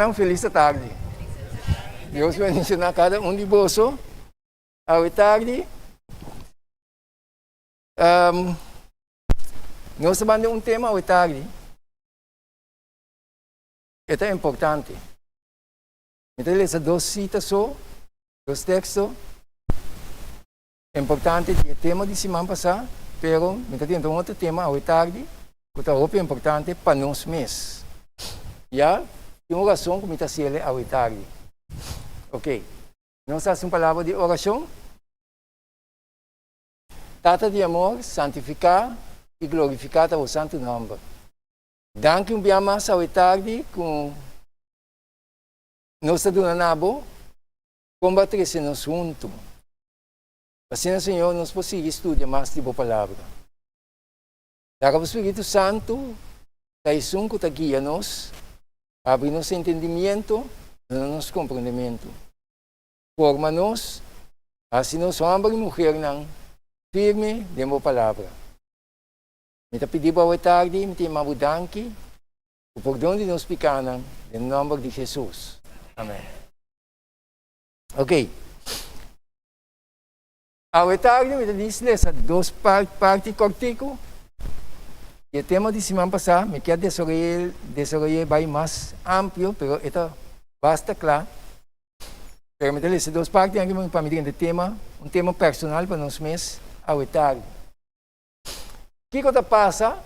Feliz tarde. Deus bendiga na cada de bolso. Boa tarde. Nós vamos tema boa tarde. É importante. Então, essas duas citas, dois textos. É importante o tema de semana passada, pero tem outro tema boa tarde, que é importante para nós mesmos. Já? Tem uma oração que me está sendo a tarde. Ok. Nós temos uma palavra de oração. Tata de amor, santificar e glorificar o santo nome. Danke um dia mais a tarde com nossa dona Nabo, combater esse assunto. Assim, Senhor, nós podemos estudar mais de boa palavra. Daga o Espírito Santo, taisum que guia-nos, abre nosso entendimento, nosso compreendimento. Forma-nos, assim nós homem e mulher não firme de boa palavra. Me pedi boa tarde, me tem mabudanque, o perdão de nós pecados, em nome de Jesus. Amém. Ok. A tarde, me diz essa duas partes cortico. E o tema de semana passada, me quer desenvolver bem mais amplo, mas isso basta claro. Pero me diz duas partes, aqui para me dizer tema, tema personal para nós mesmos, a tarde. O que está passa?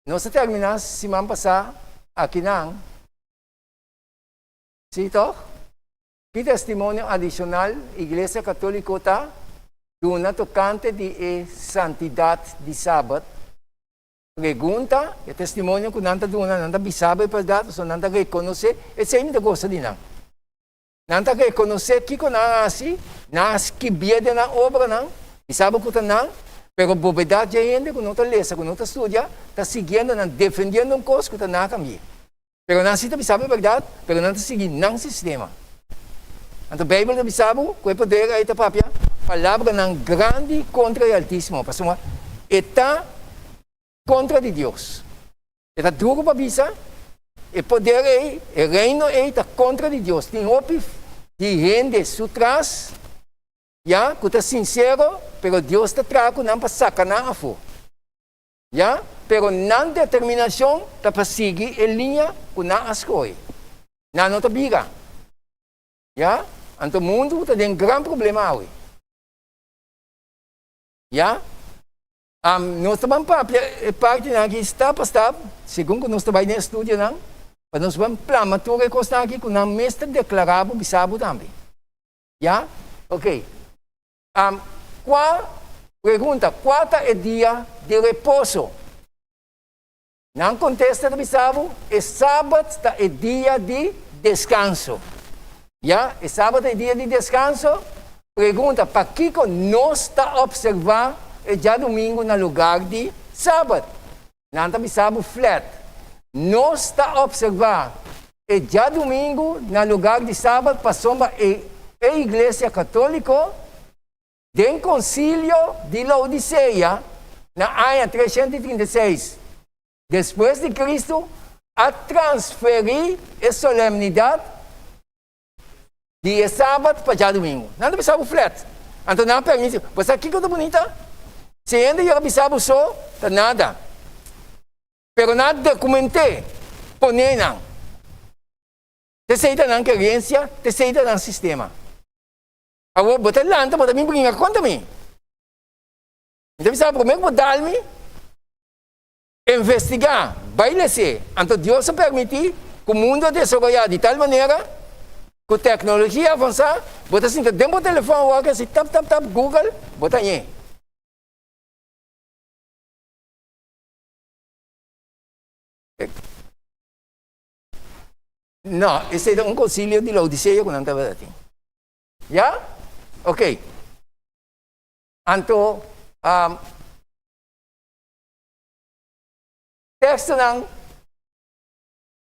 Nós terminamos semana passada aqui não. Cito? Que testemunho adicional, Igreja Católica está dando tocante de santidade de sábado. Pergunta, o testemunho que nanta duna, nanta bisaba para dar, so nanta reconhecer, e sempre da gosta de não. Nanta reconhecer que com assim, nas que biede na obra não, bisaba que tá não, pero bobedade de gente que não tá lesa, que não tá estudia, tá seguindo, não defendendo um coisa que tá na caminho. Pero não se tá bisaba verdade, pero não tá seguindo não sistema. Então a Bíblia tá bisaba, que poder aí tá papia, palavra não grande contra o Altíssimo, pastor, está contra de Deus. Está duro para bisa, o poder aí, o reino aí está contra de Deus. Tem hope de gente sutras, já, que está sincero, pero Deus está trago não para sacanar a fo. Já, pero não determinação está para seguir a linha que não as coi. Não está biga. Já, então o mundo está tem um grande problema hoje. Já? Nós estamos parte aqui está para estar, segundo nós trabalhamos no estúdio, não? Mas nós vamos plamatura e costa aqui com o mestre declarado bisabo também. Já? Ok. Pergunta, qual é o dia de repouso? Não contesta o bisabo, é sábado é dia de descanso. Já? É sábado é dia de descanso. Pergunta, para que nós está observando é já domingo no lugar de sábado? Não está bisabo flat. Nós está observando é já domingo no lugar de sábado para sombra a Igreja Católica do Concílio de Laodiceia na ano 336 depois de Cristo a transferir a solenidade de sábado para já domingo. Não está bisabo flat. Então não permite. Você aqui que é bonita? Se ainda eu bisabo só, tá nada. Pero nada documentei, ponei não. Te seita não querência, te seita não sistema. Agora, botar lá, então, botar mim brincar conta mim. Então, bisabo, primeiro botar-me, investigar, vai ser. Então, Deus se permitir que o mundo é desenvolvido de tal maneira que a tecnologia avançar, botar assim, dentro do telefone, agora, assim, tap, Google, botar aí. Não, esse é um concílio de Laodiceia que não estava assim. Já? Ok. Então, texto não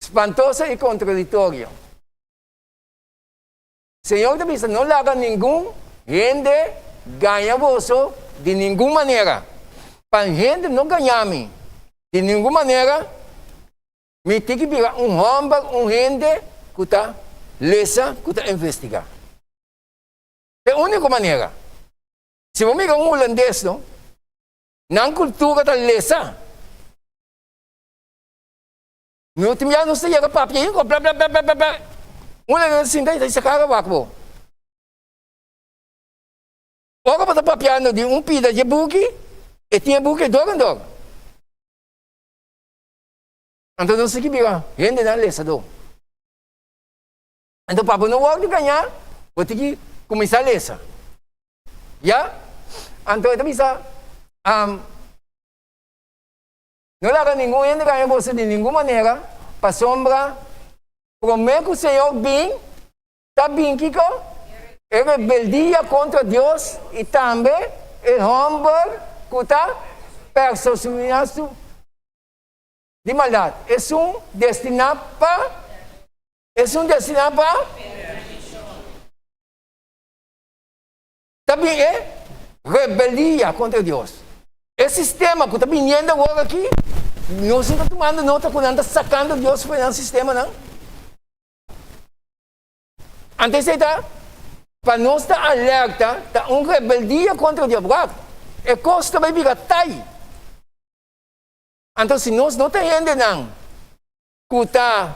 espantoso e contraditório. Senhor da Bisa, não larga nenhum gente ganha bolso de nenhuma maneira. Para gente não ganhar de nenhuma maneira, Me tem que virar homem, gente, que está lesa, que está investigar. É a única maneira. Se você mirar holandês, não? Na cultura está lesa. No último ano, você chega para papinho, blá, blá, blá, blá, blá, blá. Holandês, assim, daí, você cara, vaco. Ora, para papiano de pida de buque, e tinha buque dor. Então, não sei o que vira. Gente, não é lesa, do. Então, para não de ganhar, vou ter que começar a lesa. Ya? Então, ito bisa, não larga ninguém ainda ganha você de nenhuma maneira, para sombra, promete que o Senhor bem, está bem, Kiko? É rebeldia contra Deus e também é humble, que está perseguindo de maldade. É destinado para também é rebeldia contra Deus. Esse sistema que está vindo agora aqui, nós não estamos tomando nota quando está sacando Deus para o sistema, não? Antes de estar, para nós estar alerta, está uma rebeldia contra Deus. É coisa vai virar tai. Então, se nós não entendemos, não, que está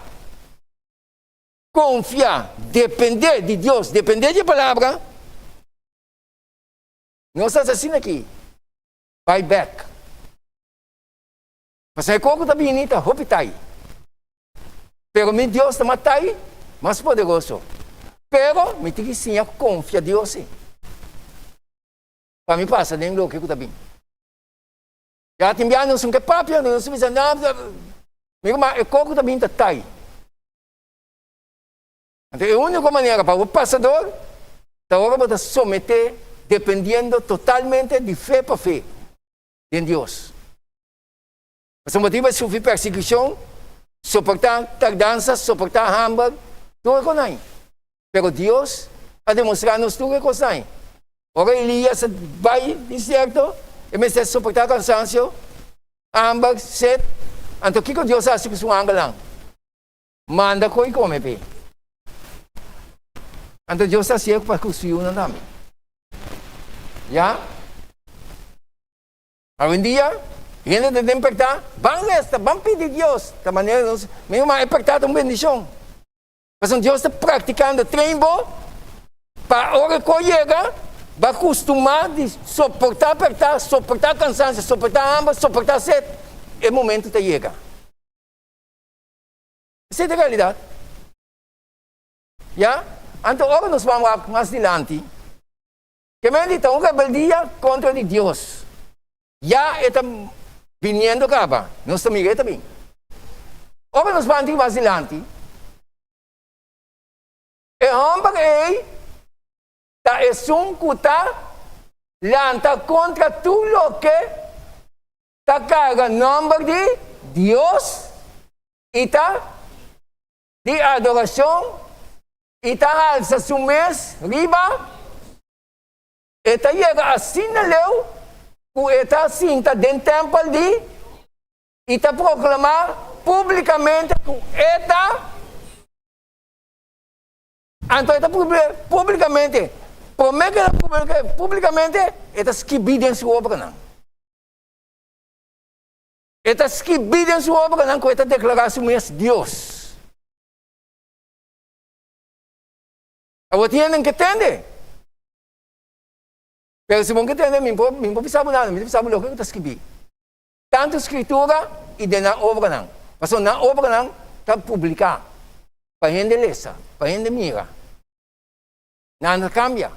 confiar, depender de Deus, depender da palavra, nós estamos assim aqui. Vai back. Mas é como está bonita, hopitai. Pero meu Deus está matai, mais poderoso. Pero me tem que sim confiar em Deus. Para mim passa nem lo que está bem. Já tem biano são que papia, não se vê nada. Mas é como está bem está tai. Então é a única maneira para o passador, está agora para someter, dependendo totalmente de fé para fé. Em Deus. Mas o motivo é sofrer perseguição, suportar tardança, suportar hambre, tudo é coisa. Pero Deus a demonstrar-nos tudo é coisa. Ora Elias vai de certo, e me fez suportar cansaço, hambre, sede. Então o que Deus faz com sua ângulo lá? Manda coi come pe. Então Deus está certo para construir um nome. Já? Hoje em dia, gente de despertar, vão pedir a Deus, da maneira, mesmo é apertado uma bendição. Mas Deus está praticando treino para a hora que chega, vai acostumar de suportar apertar, suportar cansaço, suportar hambre, suportar sede. É o momento que chega. Essa é a realidade. Já? Então, agora nós vamos mais adiante. Que me dita uma rebeldia contra Deus. Já está vindo acaba. Nós estamos aqui também. Agora nós vamos mais adiante. E homem está que lanta contra tudo o que está carga nome de Deus e está de adoração e está alça sumes riba e está chega assim na leu o está assim está dentro do templo de e está proclamar publicamente que está então está publicamente promete publicamente está escrito em sua obra não está escrito em sua obra não que está declarado mesmo Deus agora tinha que entender. Pero se você entender, não precisa nada, não precisa o que está escrito. Tanto escritura e na obra não. Mas na obra não está publicado. Para a gente ler, para a gente mira. Nada cambia.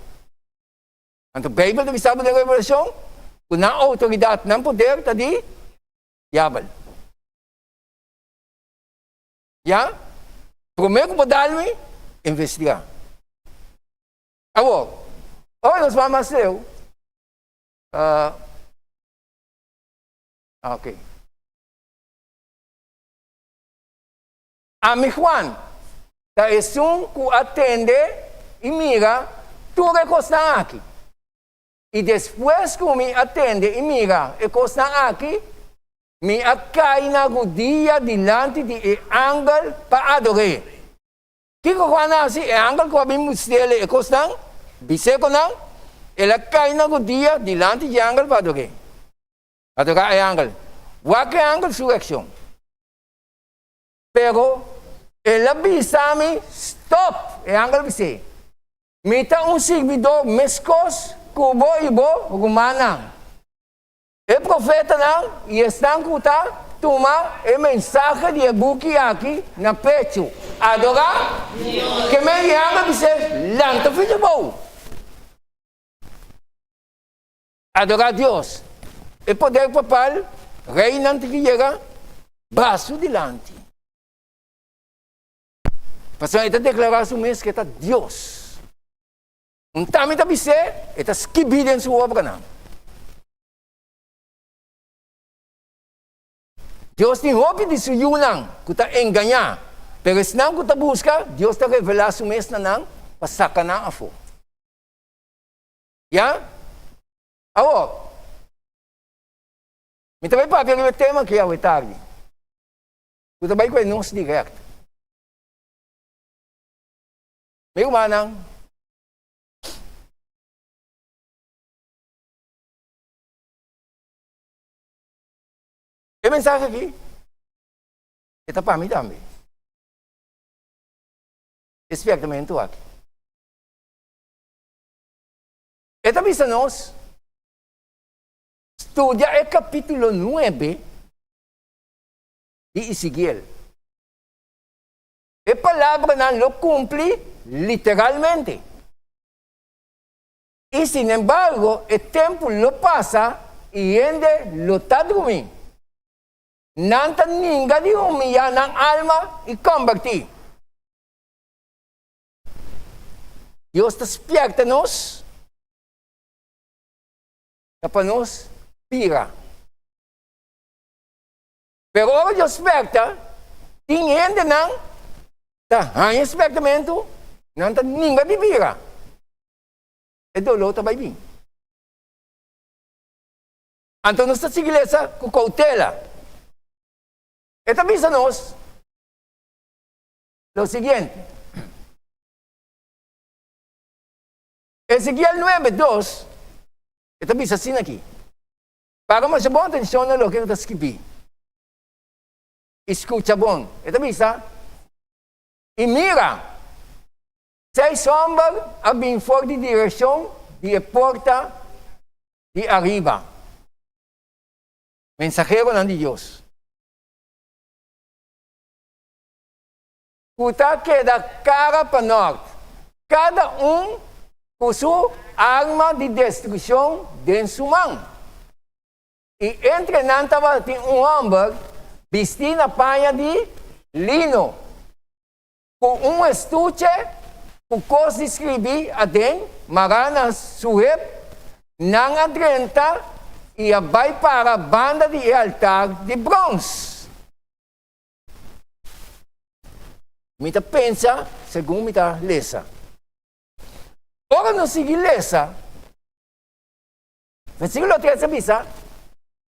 Então, a Bíblia precisa da revelação, na autoridade, não poder, está de diabo. Já? Primeiro que dar-me, investigar. Agora, nós vamos ler. Ok. A Juan, da é um que atende e mira tudo que está aqui. E depois que me atende e mira e que está aqui, mi accai na dia dilante di angel pa adore. Kiko ko na si angel ko abim mustele e kostang bise ko nang accai na dia dilante di angel pa adore. Adora e angel. Wake angel surrection. Pero ela bisami stop e angel bise. Mita un servidor meskos kubo ibo gumanang. E profeta nang iestang kuta tuma e mensaje de buki aqui na pecho. Adorar que me llama dice lanto filho bom. Adorar Deus. E poder papal rei nante que chega braço dilante. Pastor ita declarar su mês que está Deus. Tami ta bise ita skibiden su obra nang. Deus tem roupa de suyunang, kuta enganya. Pero senang kuta busca, Deus ta revela sumes na nang, pasaka na afo. Ya? Awo. Mita bay papel yung tema kaya tarde. Kuta bay ko nos direct. May umanang. E mensaje aqui. Esta para mim também. Especialmente aqui. Esta visa nós. Estudia o capítulo 9 de Ezequiel. A palavra não lo cumpre literalmente. E, sin embargo, o tempo lo passa e ainda lo está dormindo. Nanta ninga di umiya ng alma e converti. Dios despierta-nos para nos pira. Pero ora Dios desperta, tingin din ng tahanyo despertamento, nanta ninga di pira. E dolo tabay bin. Anto nos sa iglesia, kukautela. Esta avísanos lo siguiente. Ezequiel 9:2, esta avisa así aquí. Para más buena atención a lo que está escrito. Escucha bon. Esta avisa. Y mira, 6 hombres habían for de dirección de puerta de arriba. Mensajero de Dios. Kuta queda cara para norte. Cada com sua arma de destruição em sua mão. E entre nantava tem homem vestido na panha de lino, com estuche, com coisa de escrever adentro, marana suhep, não adrenta e vai para a banda de altar de bronze. Mita pensa, segundo mita lesa. Ora não sigue lesa. Versículo 3 avisa.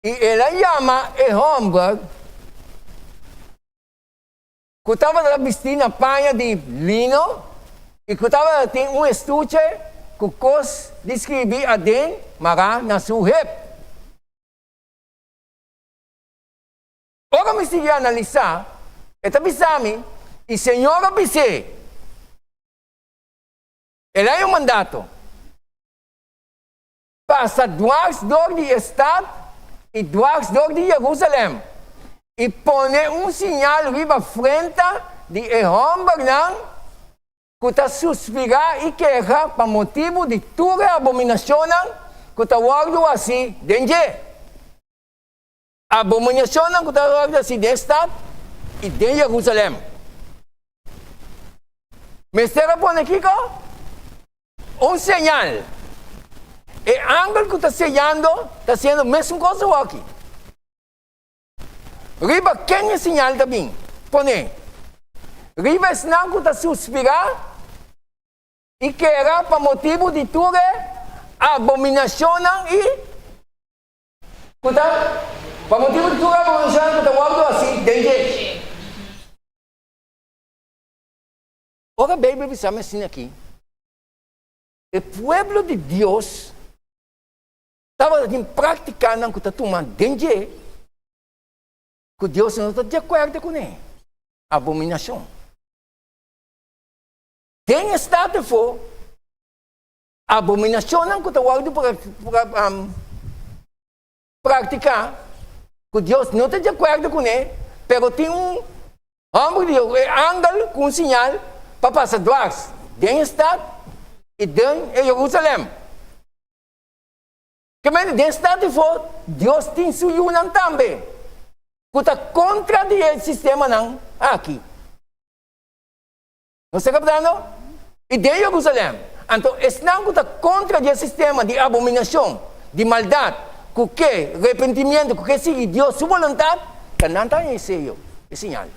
E ela chama o homem que estava vestindo a panha de lino e que estava tem estuche com coisa de escrever adentro, mará na sua rep. Ora me sigue analisar, eta bisami, e Senhor abise. Ele é um mandato. Passa duas dor de Estado e duas dor de Jerusalém. E põe sinal riba frente de homem que está suspirar e queja para motivo de toda abominação que está guardado assim dentro. Abominação que está guardado assim de Estado e de Jerusalém. Me será por aqui sinal. E ángel que está sellando, está sendo a mesma coisa aqui. Riba, quem é sinal também? Põe. Riba, senão que está suspirar e que era para motivo de toda abominação e que está Para motivo de tua abominação, que tawag do assim, dengue. Ora, a Bíblia bisa assim aqui. O pueblo de Deus estava praticando que está tomando dengue, que Deus não está de acordo com ele. Abominação. Tem estado for abominação não que tawag para praticar, que Deus não está de acordo com ele, pero tem homem de Deus, ángel com sinal para passar duas. Tem estado e tem Jerusalém. Que men tem estado for Deus tem suyunan também. Que está contra o sistema não aqui. Não está captando? E de Jerusalém. Então, estão que está contra o sistema de abominação, de maldade, que arrependimento, que sigue Deus sua vontade, que não está em seio, é sinal.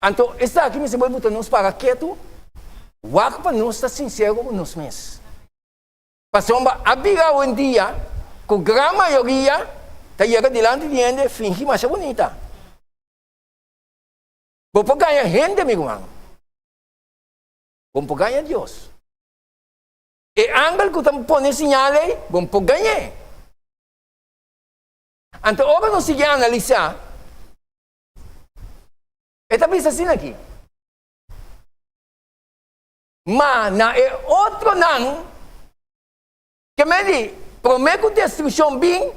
Então, está aqui, me sempre botar nos para quieto, wak para nós estar sincero com nós mesmos. Pasomba, abiga um dia, com grande maioria, está chegando delante de gente, finge mais bonita. Vou ganhar gente, meu irmão. Vamos ganhar Deus. E ángel que estamos pondo sinal aí, vamos ganhar. Então, agora nós seguimos a analisar. Está pensando assim aqui. Mas, na outro não, que me diz, promete destruição bem,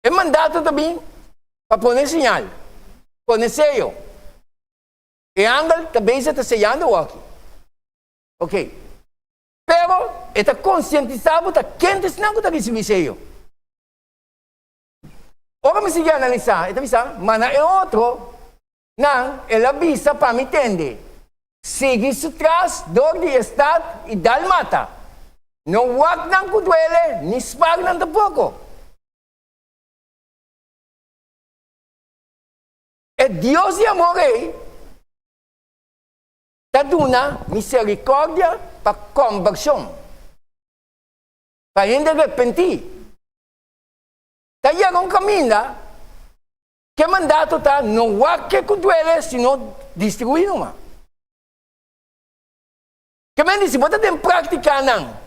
é mandato também, para pôr sinal, pôr sello. E ángel também está sellando aqui. Ok. Pero, está conscientizado que quem não está recebendo sello. Agora me sigue a analisar, está pensando, mas é outro, não, ela avisa para me entender. Sigue se traz, dor de estado e dalmata. Não wak não que duele, nem spag não tampouco. É Deus de amor aí. Está dando misericórdia para conversão. Para gente arrepentir. Está chegando um caminho que o mandato está não wak que duele, senão destruir uma. Que men se bota em prática não.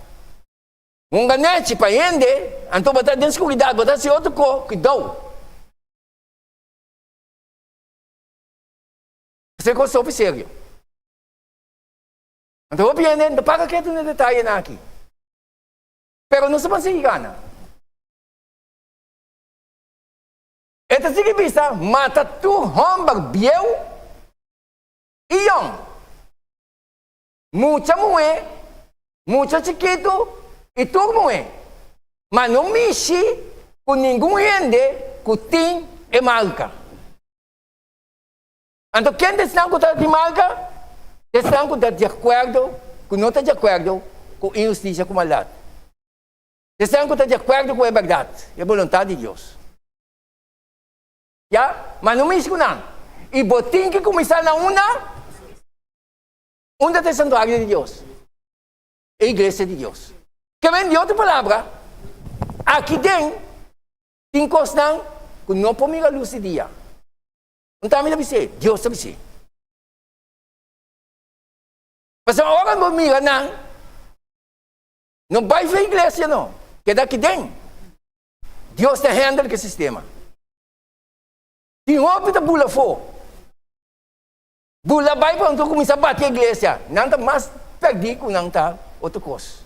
Um ganete para gente, então bota em escuridade, bota se outro que dou. Você gostou de sério. Então o piano não paga que tu não detalhe aqui. Pero não se pode gana. Esta significa mata tu homem biel e yong. Mucha mulher, mucha chiquito e tudo mulher. Mas não mexe com nenhum gente que tem e marca. Então, quem está de marca, está de acordo, que não está de acordo com a injustiça com a maldade. Está de acordo com a verdade e a vontade de Deus. Já? Mas não mexe com nada. E botem que começar na onde é o santuário de Deus? A igreja de Deus. Que vem de outra palavra, aqui dentro, tem coisas que não podem mirar a luz do dia. Não está a dizer, Deus está a dizer. Mas a hora que mira, não vai ver a igreja, não. Que daqui dentro, Deus está handle o sistema. Tem roupa da bula fora. Bula vai para começar a bater a igreja. Não está mais perdido, não está outra coisa.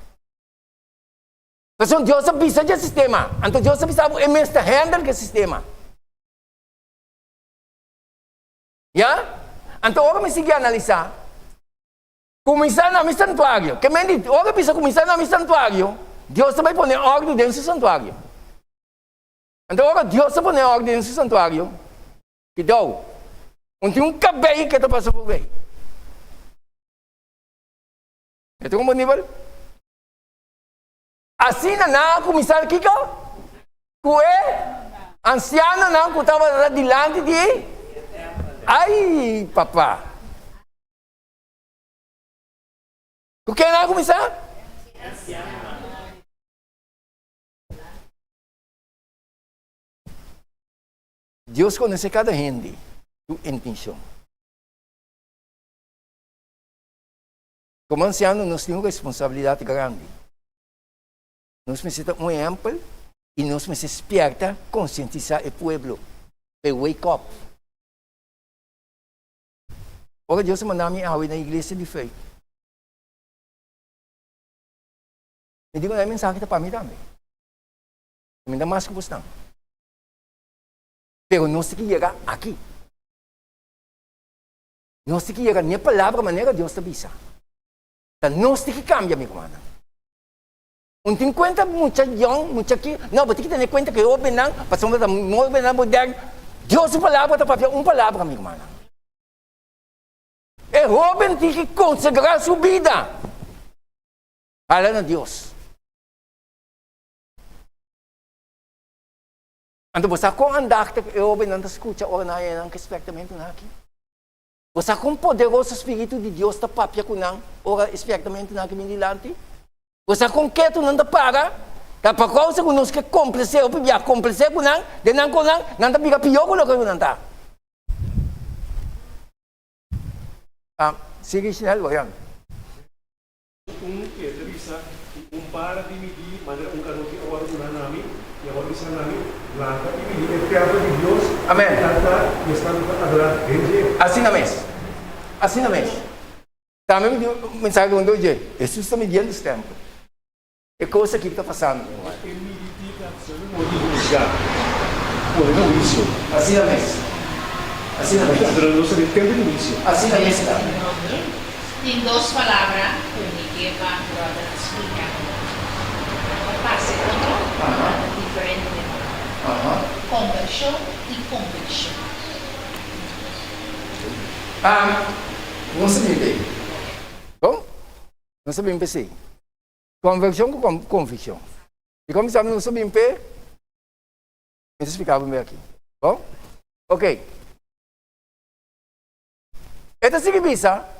Mas Deus avisa do sistema. Então Deus avisa é mesmo handle o sistema. Já? Então agora me siga a analisar. Começar no santuário. Que me diz, agora precisa começar no santuário. Deus vai pôr ordem dentro do santuário. Então agora Deus vai pôr ordem dentro do santuário. Que dou. Tem um cabelo que está passando por aí. Ito kung nível. Assim na começar aqui ko. Kue, anciano na que estava delante de. Ai, papá. O que na começar? Deus conhece cada gente, sua intenção. Como anciano, nós temos uma responsabilidade grande. Nós precisamos um exemplo e nós precisamos despertar, conscientizar o povo. Para wake up. Ora, Deus mandou-me a na igreja de fé. Me digo, não é mensagem para mim também. Me dá mais que você não. Pero nós temos que chegar aqui. Nós temos que chegar na palavra maneira Deus te avisa. Então, nós temos que cambiar, meu irmão. Não tem conta muita young, muita aqui. Não, você tem que ter conta que eu não, passamos da moderno. Deus a palavra está para uma palavra, meu irmão. E o jovem tem que consagrar sua vida. Fala a Deus. Então, você com andar, o jovem não escuta, ou não é que expectamento aqui. Você com o poderoso Espírito de Deus está papia com não, ou expectamento aqui mililante. Você com que tu não para, tá para causa que nós que complice, ou pia complice com não, de não com não tá pica pior com o que não tá. Sige sinal lo yan. Bisa para dividir maneira kanuti awal sunan namin, awal isa namin, langkah ini di tiada di Dios. Amen. Kata Yesus adalah Injil. Assim na mes. Assim na mes. Também mensagem do hoje. Jesus está mediando os tempos. É coisa que está passando. Assim na mes. Assim na mes. Assim na mes. Em duas palavras, que Eva brother explica. Passe diferente. Conversão e convicção. Não se bem. Bom? Não se bem pensei. Conversão com convicção. E como sabe, não se bem pensei. Eu explicava bem aqui. Bom? Ok. Esta significa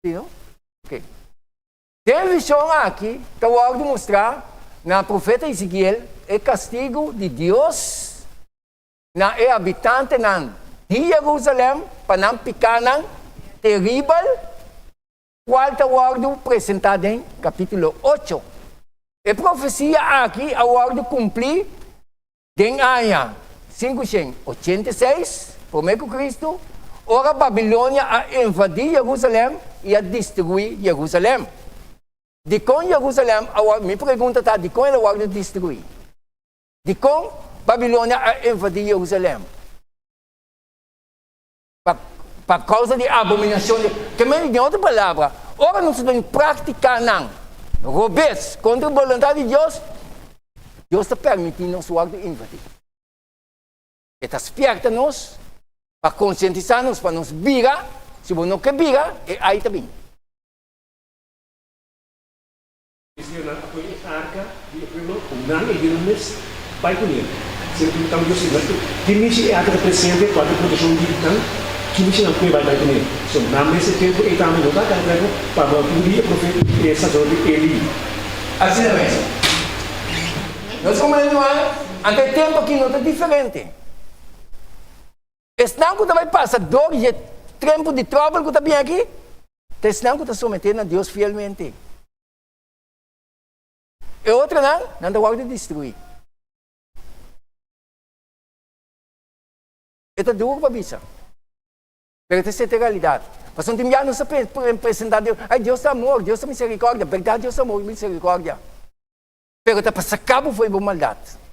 Não? Ok. Tem visão aqui, que eu vou mostrar na profeta Ezequiel, é castigo de Deus na habitante de Jerusalém para não ficar terrível, qual eu vou apresentar em capítulo 8. A profecia aqui eu vou cumprir em Aya 586, por Cristo. Ora, a Babilônia a invadir Jerusalém e a destruir Jerusalém. De como Jerusalém, me pergunta, de como ela vai destruir? De como Babilônia a invadir Jerusalém? Por causa de abominação. Que me em outra palavra, ora nós devemos praticar robês contra a vontade de Deus, Deus está permitindo nós invadir. Está esperta-nos para conscientizar-nos, para nos virar, se você não quer virar, aí também. Isso é a coisa arca de primeiro, não é de vai com ele. Se ele está muito seguro, que missão é a presente para a produção de então, que missão não vai com ele. So, na nesse tempo ele está muito bem, para poder o profeta essa sobre ele. Assim é mesmo. Nós como ele não é, até tempo que não é diferente. Estão que vai passar dor e tempo de trouble que está bem aqui, estão que está submetendo a Deus fielmente. E outra não vai destruir. Está duro para bisa. Pero essa é a realidade. Mas não tem já não se apresentar Deus. Ai, Deus é amor, Deus é misericórdia. Verdade, Deus é amor e misericórdia. Pero está para sacar foi por maldade.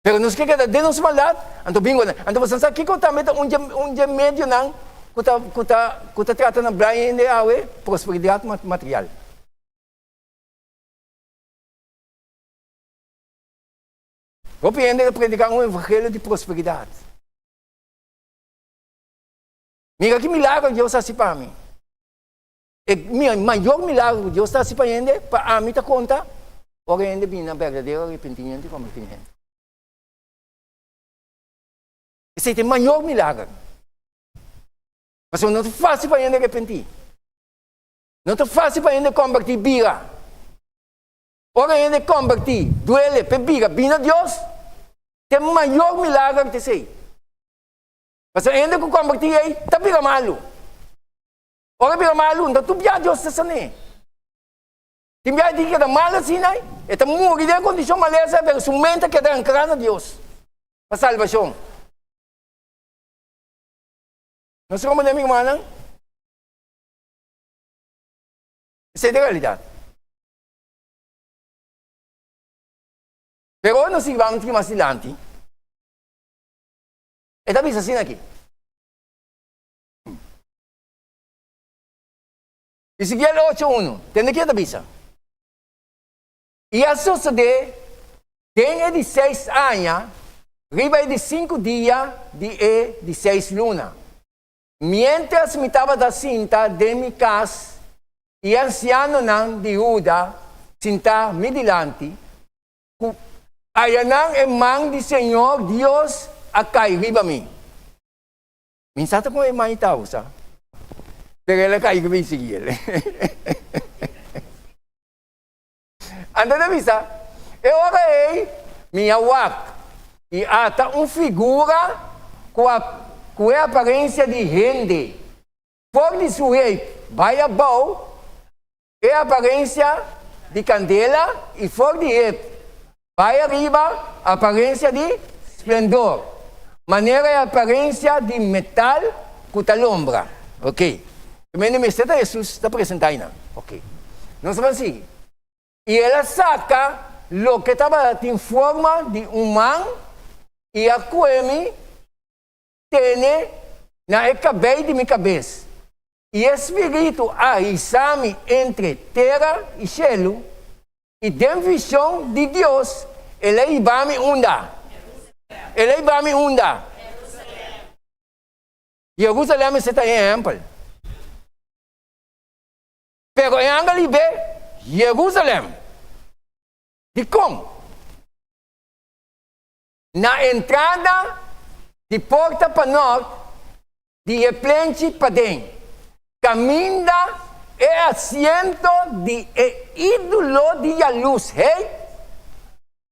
Pero nos que cada denos maldade, anto bingo na. Anto você sabe que conta meta dia médio não, conta trata na Brian de awe prosperidade material. O piende predicar evangelho de prosperidade. Mira que milagre Deus faz para mim. O maior milagre Deus faz para ele, para mim tá conta, o que ele vem na verdadeiro arrependimento e convertimento. Esse é o maior milagre. Mas não é fácil para ele arrepender. Não é fácil para ele convertir bira. Ora ele converti, duele, pebiga, bina Deus, tem maior milagre que sei. Mas ainda que converti aí, tá biga malu. Ora biga malu, então tu biar Deus sa ne. Timbia di que da mala assim, né? E tá morri de condição malesa, pero sumenta que da encarna Deus. Para salvação. Não sei como demi mana. Essa é a realidade. Pero não se vamos mais adiante. E tá vista assim aqui. Ezequiel 8:1. Tem aqui a vista. E a suceder, tem de 6 anos, riba de 5 dias, de 6 lunas. Mientras me estava da cinta de minha casa, e anciano não de Judá, cinta me dilante, ayanang emang di Senhor Deus acai riba mi. Minsan ko emang itaw sa. Pero ela cai riba Ezequiel. Anda na vista, eu orei, minha wak, e ata figura com a aparência de gente. Por de sujeito, vai a bom, é a aparência de candela, e for de vai arriba, a aparência de esplendor. Maneira é a aparência de metal com a lombra. Ok. O meu nome é Jesus, está apresentando. Ok. Nós vamos seguir. E ela saca o que estava em forma de humano e a coemi tem na cabelo de minha cabeça. E o Espírito exame entre terra e cielo e tem visão de Deus. Ele vai me unda. Ele vai me unda. Jerusalém está em templo. Pero em Angalibe, Jerusalém. De como? Na entrada de porta para norte, de Eplente para dentro, caminha é assento de ídolo de luz rei,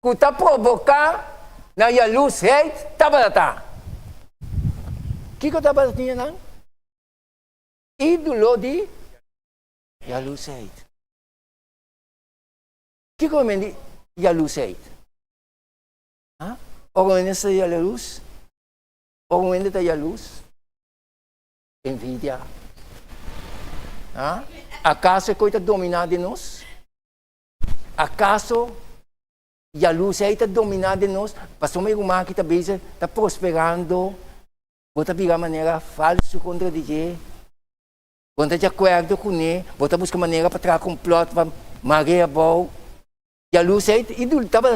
que está provocando na luz rei, tabarata. O que está batendo? Ídolo de luz rei. O que comende a luz aí? O comende a luz? O comende a luz? Envidia. Acaso é coisa dominada de nós? Acaso a luz aí está dominada de nós? Passou meio uma que está prosperando, bota de maneira falsa contra DJ, bota de acordo com ele, bota buscar maneira para trazer complot para Maria Boa. E a luz é ídolo, estava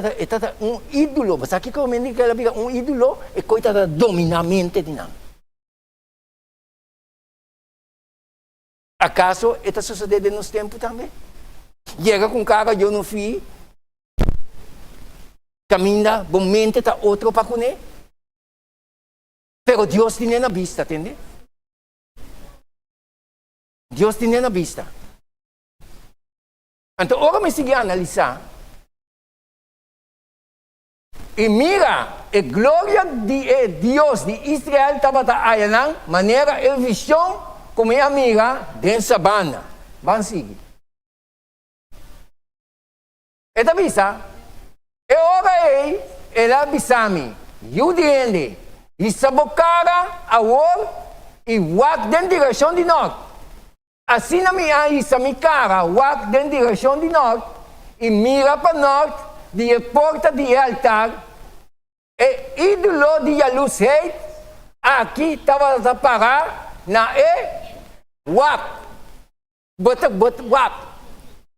ídolo. Mas aqui como que ela fica ídolo é coisa dominar a mente de nós. Acaso está sucedendo nos tempos também? Chega com cara, eu não fui. Caminha, bom mente, está outro para comer. Pero Deus tem na vista, entende? Deus tem na vista. Então, agora me siga a analisar. E mira, a glória de Deus de Israel estava aí na maneira e visão como é a mira dentro da sabana. Vamos seguir. Esta vista, eu orei, ela avisou-me, Judiende, e sabocara a war e wak dentro da direção de norte. Assim na minha isa, minha cara, wak dentro da direção de norte, e mira para norte, de porta de altar, e ídolo de luz rei, aqui estava a parar na wak. Bota,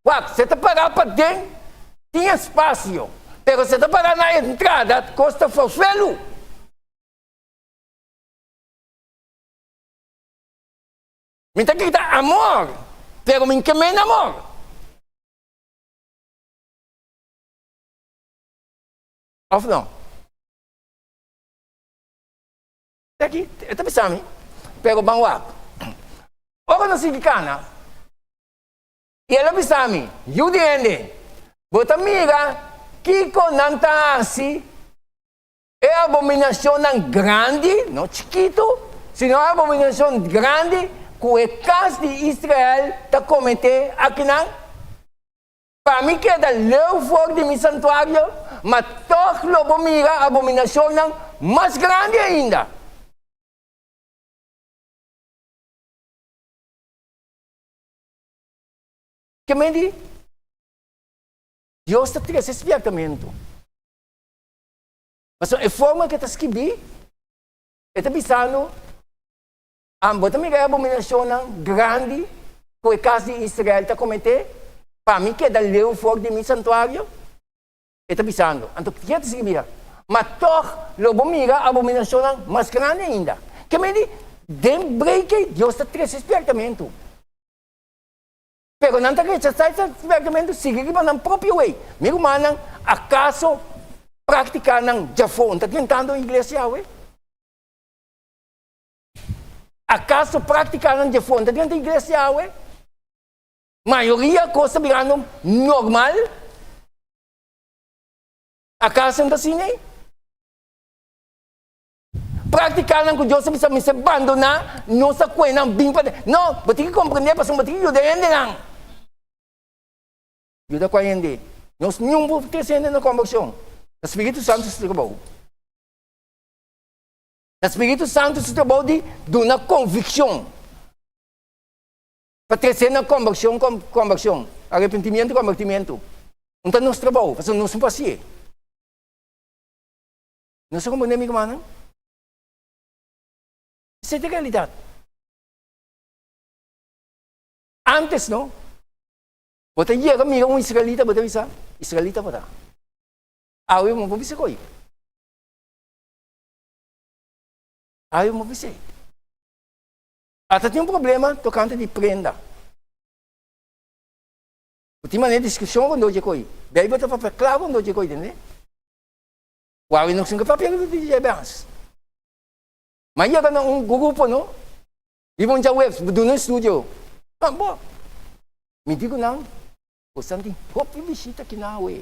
wak. Você está parar para dentro, tinha espaço. Pero você está parar na entrada, costa fofelo. Me está gritando amor, pero me queimei amor. Ou não? Aqui, está pensando, pero bang wak. Ora não se cana. E ela pensou, Judiende, Bota mira, Kiko Nantasi é a abominação não grande, não chiquito, sino a abominação grande que o caso de Israel está cometendo aqui não. Para mim que é da leu fora de meu santuário, mas todos lobo mira a abominação não mais grande ainda. Que me diz? Deus está trazendo esse abertamento. Mas a forma que está escrevendo, está pensando, a abominação grande que o caso de Israel está cometendo, para mim que é da leu fora de meu santuário, está pensando, então o que está escrevendo? Mas todos lobo mira a abominação mais grande ainda. Que me diz? Lembrei que Deus está trazendo esse abertamento. Pero não está rechaçando esse abertamento, sigue no próprio way. Meu irmão, acaso praticar ng Jafon, está tentando a igreja, ué? Acaso praticar ng Jafon, está tentando a igreja, ué? Maioria coisa virando normal? Acaso não assim, eh? Praticar ng Diyos sa bisa abandonar, não sa kwenang bing pa. No, bati que compreender, pasang bati que yudayan din lang. Yuda ko hindi. Nós nenhum tesendo na conversão. O Espírito Santo se trabalhou. O Espírito Santo se trabalhou de uma convicção. Para tecer na conversão. Arrependimento, convertimento. Então nós trabalhamos, mas nós não passamos. Nós somos amigo, mano. Isso é a realidade. Antes, não? Bota ia kami yung Israelita, bota bisa? Israelita bota. Ayaw mo mabisa ko eh. Ayaw mo mabisa eh. At yung problema, tocante de prenda. Ultima na diskusyon ko doon ko eh. Dahil ba ito papaklaro doon ko eh, din eh? Wawin nung sing kapapya ko di jebas. Maya ka na un grupo, no? Ibon sa webs, doon ng studio. Ah, bo. Hindi ko nang Santi, hope bisita kinawe.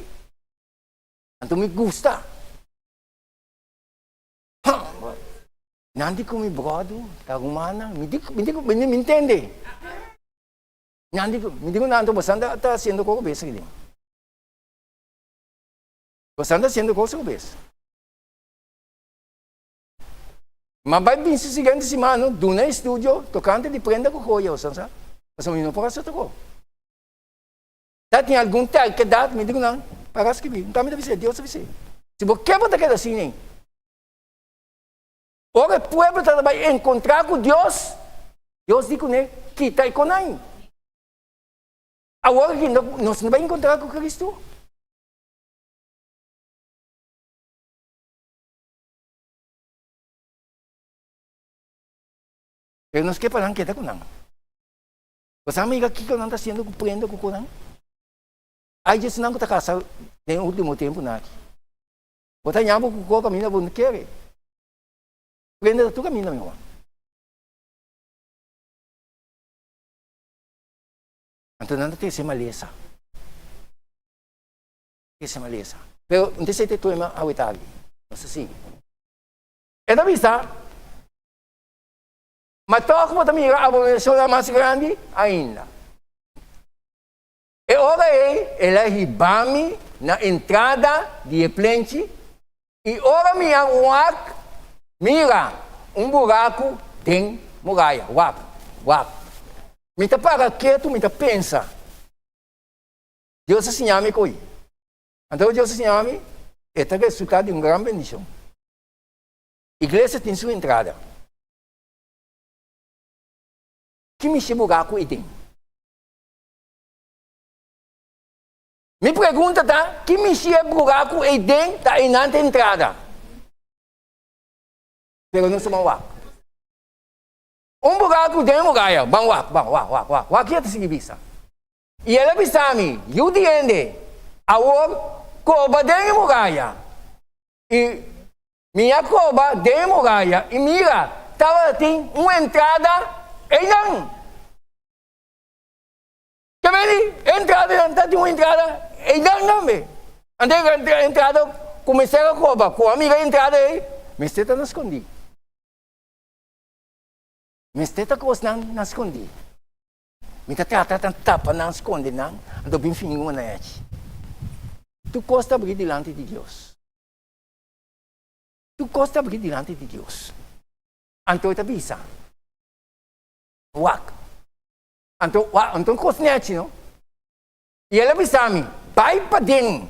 Anto mi gusta. Ha, nandi ko mi brado, tagumana, hindi ko intende. Nandi ko nanto basanda ata siendo ko besa gidi. Basanda siendo ko so besa. Mabay bin si sigante si mano, duna studio, tocante di prenda ko koyo, sansa. Pasamo para sa to ko. Dati em algum tempo que dá, me digo não, parece que não está me dizendo, Deus sabe. Se você quer botar aquela assim, ora o povo vai encontrar com Deus, Deus diz né, que está com nós. Agora que nós não vai encontrar com Cristo. Pero nós quer falar que está com nós. Você amiga que não está sendo cumprindo com nós? Ay, Diyos nang kutakasa ngayong ultimo tempo natin. Bota niya po kuko kami na buong kere. Prenda ito kami na mga. Anto na natin si malesa. Si malesa. Pero hindi sa ito yung awitagi. Masa sige. E da vista, matok mo tamira abominação da mais grande ainda. E ora ela ribame na entrada de plente e ora minha uak mira buraco tem muralha, wap. Me tá para quieto, me tá pensa. Deus se chama coi. Então Deus se chama é o resultado de uma grande bendição. Igreja tem sua entrada. Que me chama buraco e tem. Me pergunta, tá? Que mexia buraco e dentro da entrada? Pero não somos lá. buraco dentro da muralha. Vamos lá. O que é essa vista? E ela pensava-me, eu diende, agora, coba dentro da muralha. E minha coba dentro da muralha. E mira, estava tem uma entrada e não. Entrada, tem uma entrada e não me. Ante a entrada, comecei a roubar. Com a amiga entrada aí, me esteta não escondi. Me esteta coisa não escondi. Me trata tapa não esconde não. Ando bem fininho na gente. Tu costa abrir diante de Deus. Tu costa abrir diante de Deus. Anto ita bisa. Wak. Anto costa nete, não? E ela bisa-me, vai para dentro.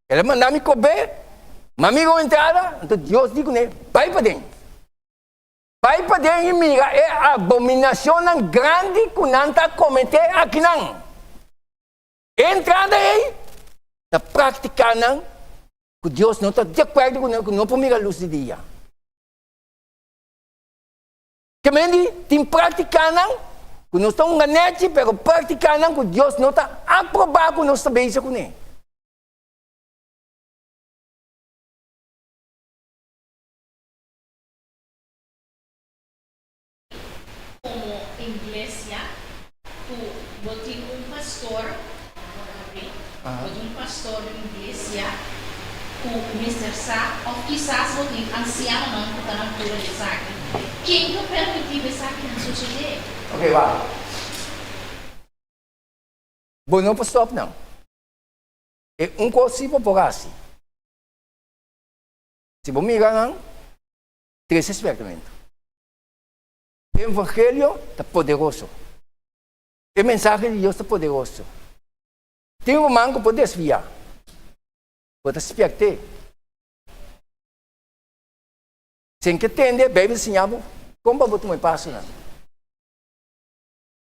Ela manda-me comer, mamigo entrada, então Deus diz, né, vai para dentro. Vai para dentro e mira, é a abominação grande que não está cometer aqui não. Entrada aí, está praticando, que Deus não está de acordo com não, que não pode mirar a luz do dia. Que mendi, tem praticando, que nós estamos ganhando, mas praticando, que Deus não está aprovado com nós também isso com ele. Pastor de igreja, o Mr. Sá, ou quizás o anciano não, que está na altura de saque. Quem não permitiu essa que não suceder? Ok, vai. Bom, não posso stop, não. É coisa por assim. Se você mirar, não, três aspectos. O evangelho está poderoso. A mensagem de Deus está poderoso. Tem um manco que pode desviar. Pode despertar. Sem que entender, a Bíblia ensinava como você me passa.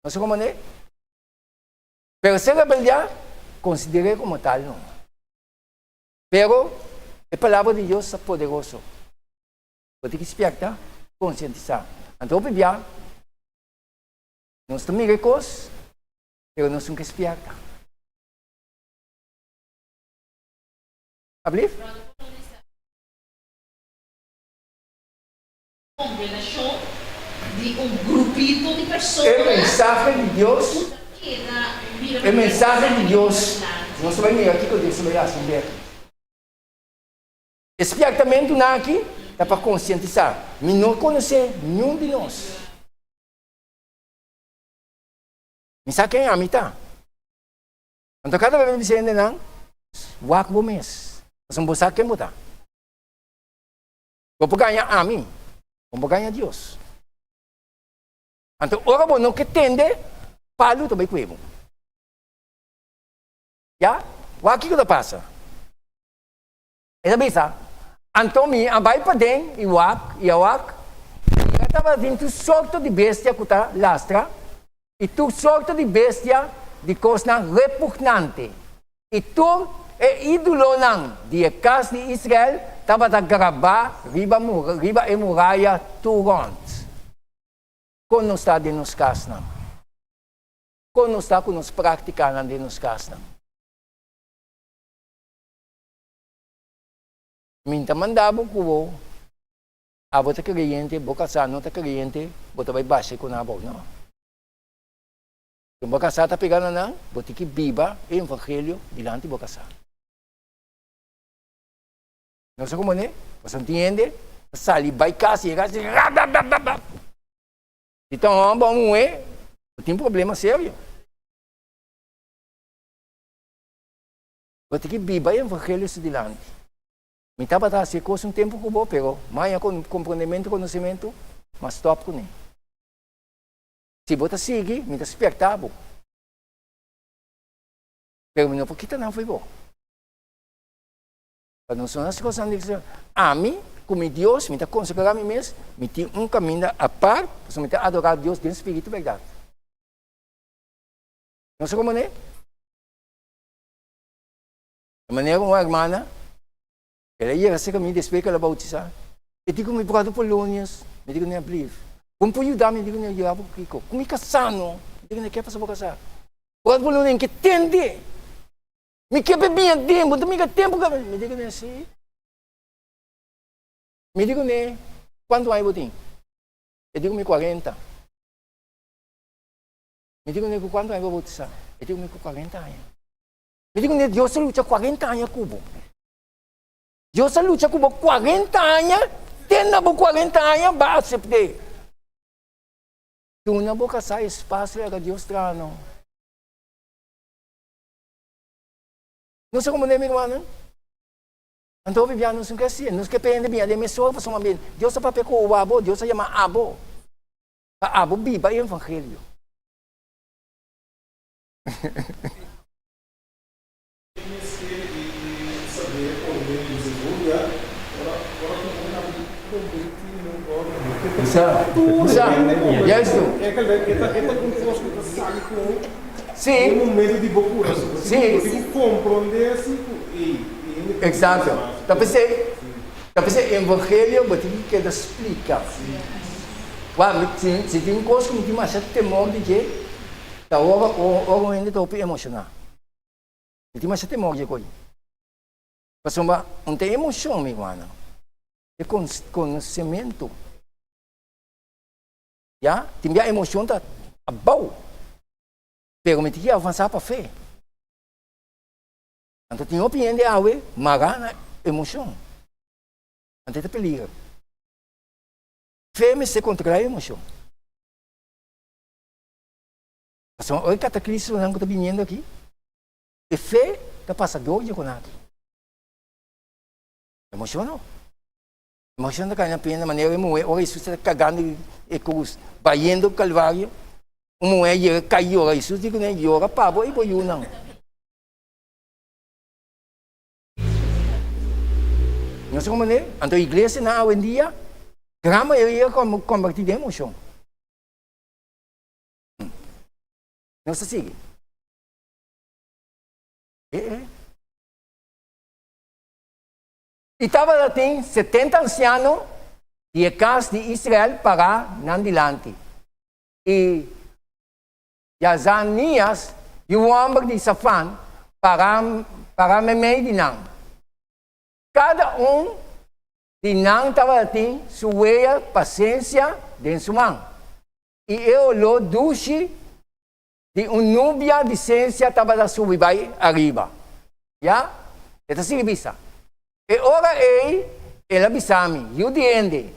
Não sei como é. Mas se rebeliar, considere como tal. Não. Pero a palavra de Deus é poderosa. Você tem que despertar, conscientizar. Então, Bíblia, nós estamos ricos, mas nós temos que despertar. Abrir? Combinação de grupito de pessoas. A mensagem de Deus. A mensagem de Deus. Nós vamos ver aqui que eu disse assim. Expiamento não aqui é para conscientizar. Mas não conhecer nenhum de nós. Me sabe quem é a mitad? Então cada vez que você anda não, wak bo mes. Mas não sabe quem botar. Vou ganhar a mim. Vou ganhar Deus. Então, ora bom, não que tende, palo também com ele. Já? O que que passa? É bem sabe? Então, vai para dentro, e o wak, estava dentro sorte de bestia que está lastra, e tu sorte de bestia de coisa repugnante. E tu é ídolo de casa de Israel, estava a gravar riba a muralha Turont. Quando está de nos casa, quando está com nos praticando de nos casa. Minta mandava ko, abo ta cliente, boca sano ta cliente, bota vai base com na bo, não. Kung boca sa ta pegando na, bota que biba o evangelho dilante boca sa. Não sei como é, você entende? Sali vai casa e casa, então vamos ver, tem problema sério. Bota que biba o evangelho dilante. Me estava a ser coisa tempo que eu vou, pero mais com compreendimento, conhecimento, mas stop com ele. Se você seguir, me despertar, bom. Pero não porque não foi bom. Para não ser as coisas que a mim, como Deus, me está consagrando a mim mesmo, me tem caminho a par, para me adorar Deus dentro do Espírito verdade. Não sei como é? De maneira uma irmã, ela ia ser caminho despeito que ela bautizar. Eu digo, me brother Polônias, me digo, não believe. Como pode ajudar, me digo, não ajudar, porque como é casano, me digo, não quer fazer para casar. Brother Polônias, que tende. Me quer beber tempo, tu me quer tempo, me digo, não é assim. Me digo, né, quanto aí você tem? Eu digo, me 40. Me digo, né, quanto aí você bautizar? Eu digo, me 40 anos. Me digo, Dios lucha 40 años cubo. Dios lucha cubo 40 años, tiene 40 años, va a aceptar. Tu não vou caçar espaço para Deus trano. Não sei como é, meu irmão. Então, viviamos não crescer. Não quer perder bem. Ele só para somar bem. Deus é para pecar o abo. Deus é chama abo. Para abo viva o evangelho. Sim. Um momento de bocura. Sim. Você compreender assim Exato. Tapi se evangelho você tem que explicar. Se tem coisa que mais temor de que tá o ainda tô emocional. Se tem mais temor de coisa. Porque não tem emoção, meu irmão. É conhecimento. Já? Tem a emoção tá bom. Pero me tem que avançar para a fé. Então tem opinião de algo, mas a emoção. Então é perigo. Fé me se contra a emoção. Então, o cataclismo não está vindo aqui. E fé está passador de conato. Emoção não. Emoção está caindo pena maneira como é. Ora, Jesus está cagando e cruz, vai indo calvário. Como é que caiu, ora, Jesus diz que nem ora, pavo e boi não. Não sei como é. Então a igreja na hoje em dia, grande maioria convertida em emoção. Não se sigue. E estava lá, tem 70 ancianos de casa de Israel para não dilante. E Azanias e o homem de Safan para me meio de não. Cada de não estava assim, sua paciência dentro sua mão. E eu lo duche de nubia de ciência estava da subir vai arriba. Já? Esta significa. E ora ele avisame, eu diende.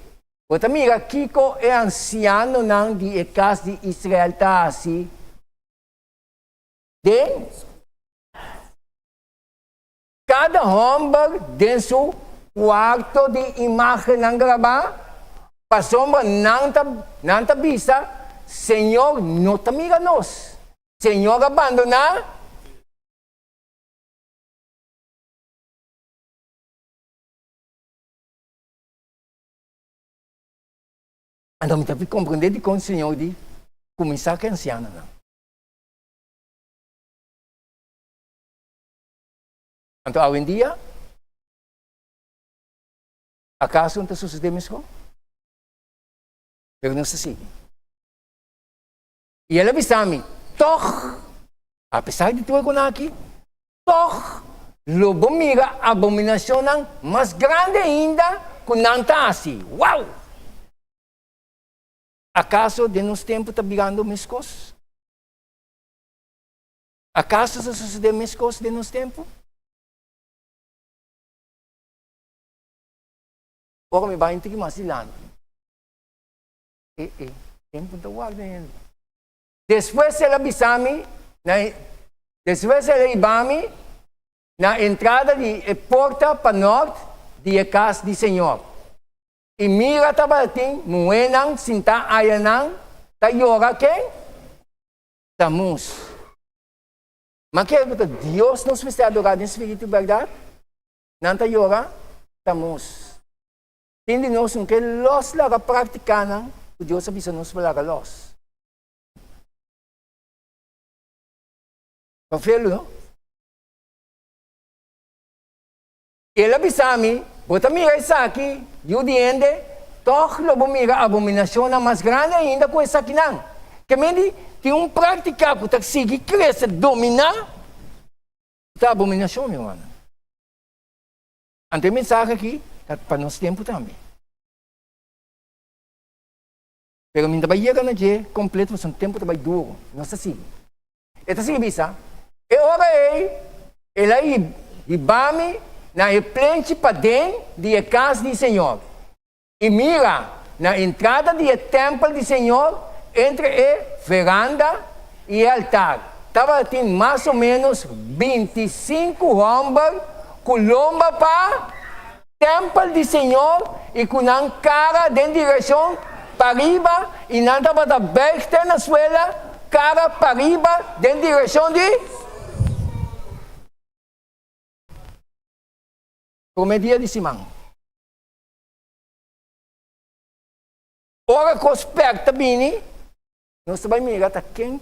Outra amiga, Kiko é anciano não de casa de Israel tá assim. De cada homem dentro do quarto de imagem não gravar, passou não tá vista, Senhor não tá amiga nós, Senhor abandonar. Então, me tem que compreender de como o Senhor diz, começar com a anciana, não. Então, hoje em dia, acaso não está sucedendo isso? Pero não se sigue. E ele avisa-me, apesar de tudo aqui, lobo mira abominação mais grande ainda que não está assim. Uau! Acaso de nos tempos está brigando mis coisas? Acaso está sucedendo mis coisas de nos tempos? Agora me vai entrar mais adiante. Tempo está guardando. Depois ele avisa-me, depois ele avisa-me na entrada de porta para norte de casa do Senhor. E mira tabating, muenang, sinta ayanang, tayora quem? Tamus. Mas que Deus nos fez adorar em espírito e verdade? Não tayora, tamus. Hindi nós não que los laga praticanan, o Deus avisa nos para los. Confirmo, não? Ele avisa-me, bota mira isso aqui, eu diende, toch lobo mira abominação mais grande ainda com essa aqui não. Que me tem praticar que sigue cresce, dominar, tá abominação, meu irmão. Ante mensagem aqui, para nosso tempo também. Pero minha trabalho na dia completo, mas um tempo trabalho duro, não se sigue. Esta significa, e ora ela ibame na frente para dentro de casa do Senhor. E mira na entrada do templo do Senhor, entre a veranda e o altar. Estava tem mais ou menos 25 homens com lomba para templo do Senhor e com a cara em direção para riba e não estava da berta na suela, cara para riba em direção de Comedia de Simão. Ora que os perto bini, nós vamos mirar tá quem.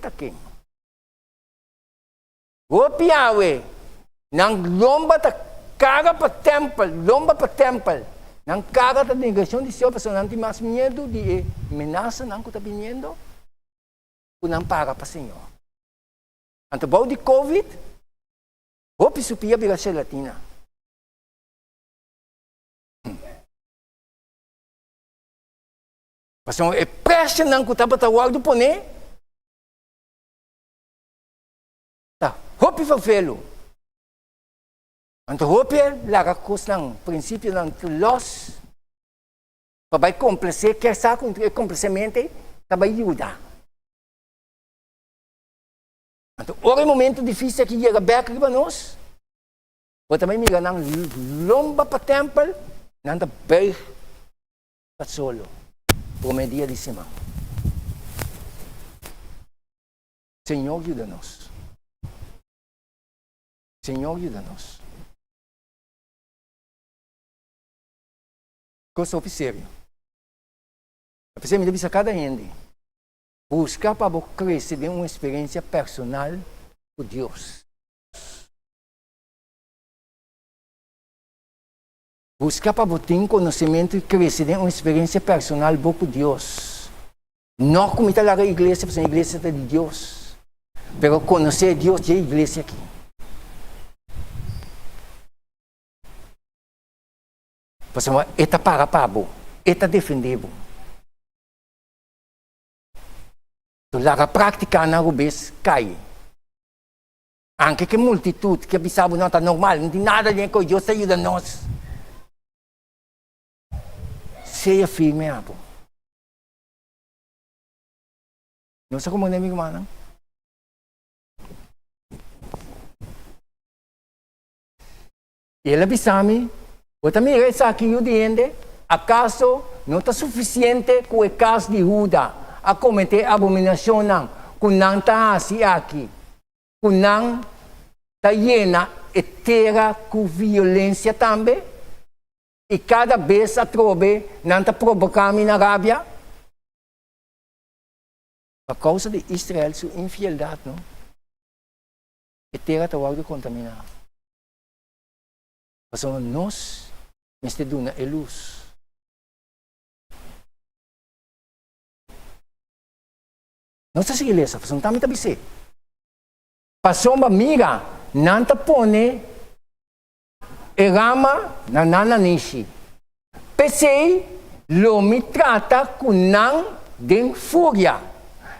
O piawe, nang lomba ta cara para templo, nang cara ta negação de Senhor, pessoa não tem mais medo de ameaça não que está vindo, o não para para Senhor. Anto bau de COVID, o pisupia vira gelatina. Pasal pressure nang kuta patawag do pone. Ta, hopi fafelo. Anto hopi laga kos ng prinsipyo ng los. Pabay komplese, kaya sa kung komplesamente, tabay yuda. Anto ore momento difícil que llega back riba nos. O também miga ng lomba pa temple, nanda bay pat solo. Comedia de Simão. Senhor, ajuda-nos. Senhor, ajuda-nos. Coisa sério. Você me deve cada gente. Buscar para crescer de uma experiência personal com Deus. Buscar para ter conhecimento e crescer em uma experiência personal com Deus. Não como está lá a igreja, porque a igreja é de Deus. Mas conhecer Deus é a igreja aqui. Porque está para pabo, está defendendo. Então, lá a prática na rubês cai. Anche que multitude que pensava não está normal, não tem nada de com Deus ajuda nós. Seja firme, abo. Não sei como é meu irmão. Ele avisame, o também reza aqui o diante, acaso não está suficiente com o caso de Juda a cometer abominação não, com não está assim aqui, com não está llena e terra com violência também. E cada vez a trobe não está provocando na Arábia. Por causa de Israel, sua infidelidade, não? E terra está algo contaminada. Mas nós, neste duna, é luz. Nossa igreja, não está muito bem. Passou uma amiga, não está pone Erama na nananishi. Pensei, lo me trata com não de fúria.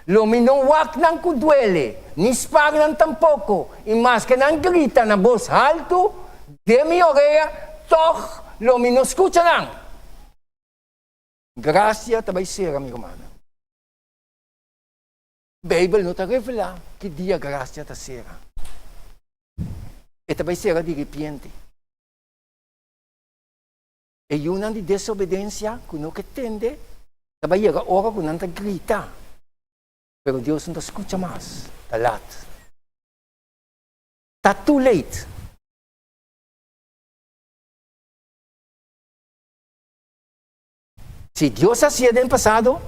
Lo me não wak não com duele. Ni spag não tampouco. E mais que não grita na voz alto, de mi oreja, toch, lo me não escuta não. Gracia também ser, amigo mano. Bible não está revela que dia gracia está ser. E também será de repente. E uma de desobediência, que não que tende, também chega a hora que não está grita. Pero Deus não escuta mais. Está lat. Está too late. Se Deus hacía no passado,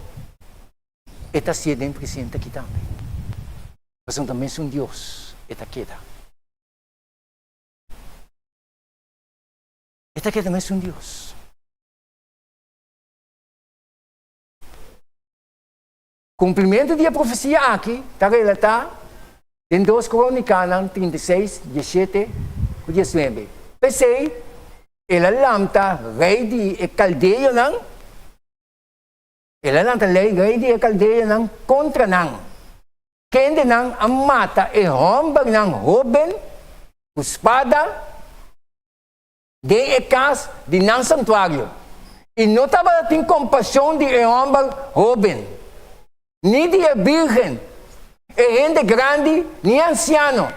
está haciendo no presente aqui também. Mas também é um Deus, está queda. Está queda também é um Deus. Cumprimento da profecia aqui, está relatado em 2 Crônicas 36, 17 e 19. Pensei, ela lamta rei de Caldeia não? Ela lamta rei de Caldeia não contra não. Quem não a mata e homem não Ruben com espada, de casa de não santuário. E não estava tendo compaixão de homem jovem, nem de virgem, e gente grande, nem anciano.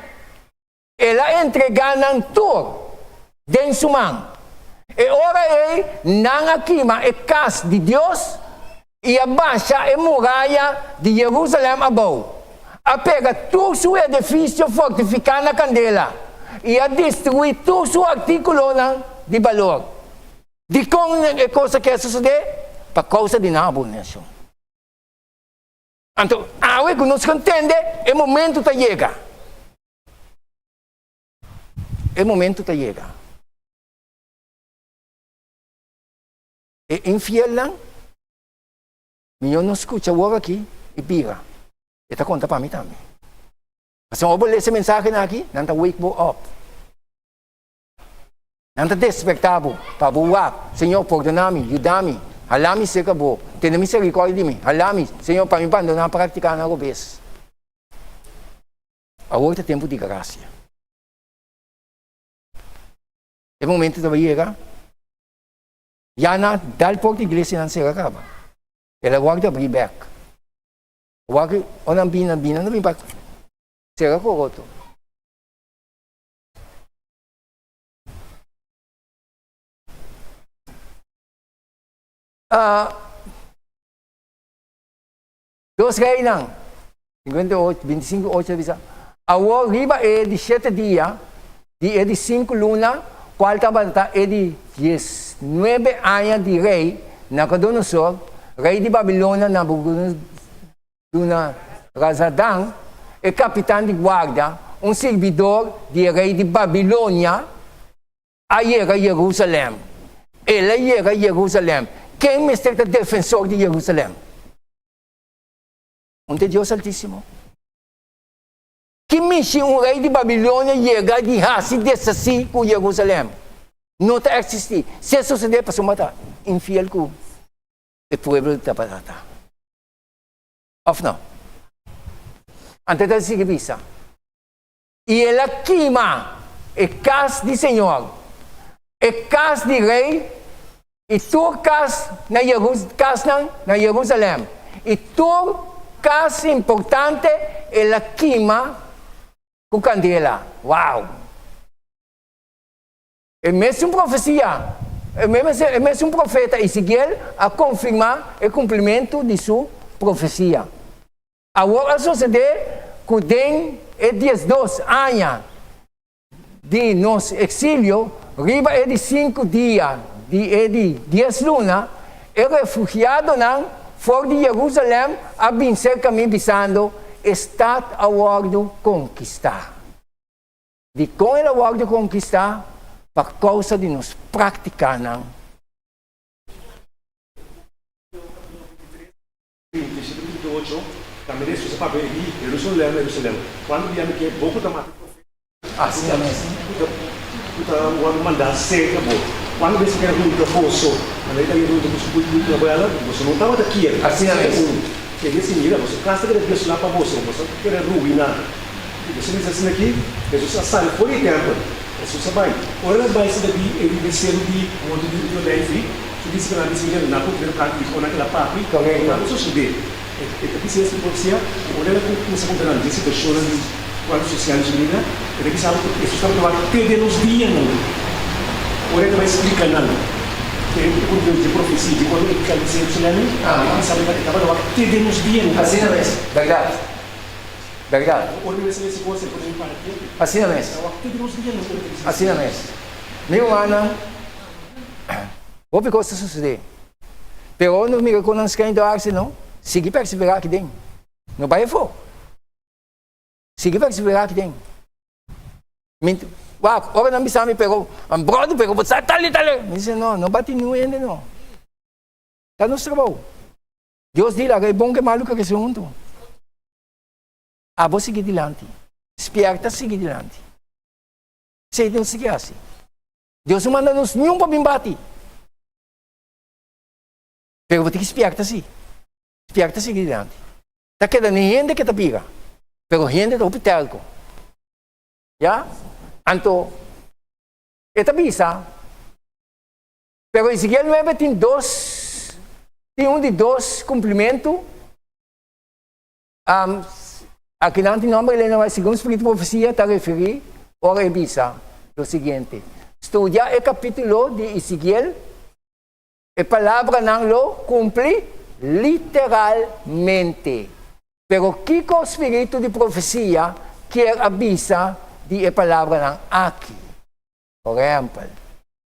Ela entregava tudo dentro de sua mão. E ora não aqui, mas é casa de Deus, e abaixa a muralha de Jerusalém abaixo. A pega todo o seu edifício fortificado na candela, e a destruir todo o seu artículo de valor. De como é coisa que suceder? Por causa de uma abominação. Então, agora que nós entendemos, é o momento que chega. É o momento que chega. É infiel não? Eu não escuto agora aqui e pira. E está conta para mim também. Mas se eu vou ler essa mensagem aqui, não está wake up. Não está despertado para voar. Senhor, perdona-me, ajuda-me. Alá-me se acabou. Tenha misericórdia de mim. Alá-me, Senhor, para me abandonar a praticar na vez. Agora é tempo de graça. É o momento de chegar. Já na dal porta igreja não se acaba. Ela guarda abrir back. Guarda, não bina, não vem para. Será correto. Dos Reis não. 58, 25, 8 avisa. Agora riba é de 7 dias, de 5 lunas, quarta bata é de 19 anos de rei, Nabucodonosor, rei de Babilônia, Nabucodonosor, Razadão, e capitão de guarda, servidor de rei de Babilônia, aí era Jerusalém. Ele era Jerusalém. Quem é o defensor de Jerusalém? Onde Deus Altíssimo. Que mexe rei de Babilônia chega de raça desse com Jerusalém? Não está existir. Se suceder, para matar, infiel com o povo de Taparata. Ou não? Antes de seguir visa. E ela queima a casa do Senhor, a casa de rei, e tua casa na Jerusalém. E tua casa importante, ela queima com candela. Uau! É mesmo profecia. É mesmo profeta Ezequiel a confirmar o cumprimento de sua profecia. Agora sucede que tem 12 anos de nosso exílio, riba é de 5 dias, de 10 lunas, é refugiado fora de Jerusalém, a vencer caminho pisando, está a hora de conquistar. De como é a hora de conquistar, por causa de nos praticar. Também isso se papel aqui, Jerusalém. Quando viemos aqui, pouco da mata. Assim é mesmo. Quando mandar seca, quando você quer vir do poço, quando ele está indo do trabalho, você não estava aqui. Assim é mesmo. E desse mira, você casa que Deus lá para você quer ruinar. Você diz assim aqui, Jesus sai por aí tempo. Jesus vai. Ora vai se daqui, ele desceu de onde do leve, que disse que na visita na poder prático naquela parte, não sucede. E que se esse polícia, ora ele se encontra nesse pessoa de quadros sociais de vida, ele que sabe que isso está no até nos dias não. Ora ele vai explicar não. Tem um pouco de profecia, de quando ele quer dizer isso não, ele sabe que estava no até nos dias. Assim é mesmo. Verdade. Verdade. Ora ele se você pode para aqui. Assim é mesmo. Assim é mesmo. Meu ano, houve coisas suceder. Pero não me reconhece que ainda há, não. Seguir perseverar aqui dentro. Não vai for. Seguir perseverar aqui dentro. Ora não me sabe, pegou. Um brother pegou, você está ali. Me disse, não bate nenhum ainda, não. Está no trabalho. Deus diz, é bom que é maluco que é junto. Vou seguir adiante. Esperta seguir adiante. Se não seguir assim. Deus não manda nos nenhum para me bater. Pero vou ter que esperta assim. Esperta seguir adiante. Está quedando gente que está pica. Pero gente está hospital. Já? Anto, esta bisa, pero Ezequiel 9 tem um de dois cumprimentos. Aqui não tem nome, ele não é segundo o Espírito de Profecia, está referindo, ora é bisa, o seguinte. Estudia o capítulo de Ezequiel, a palavra não lo cumpre literalmente. Pero que o Espírito de Profecia quer avisa de a palavra não aqui. Por exemplo,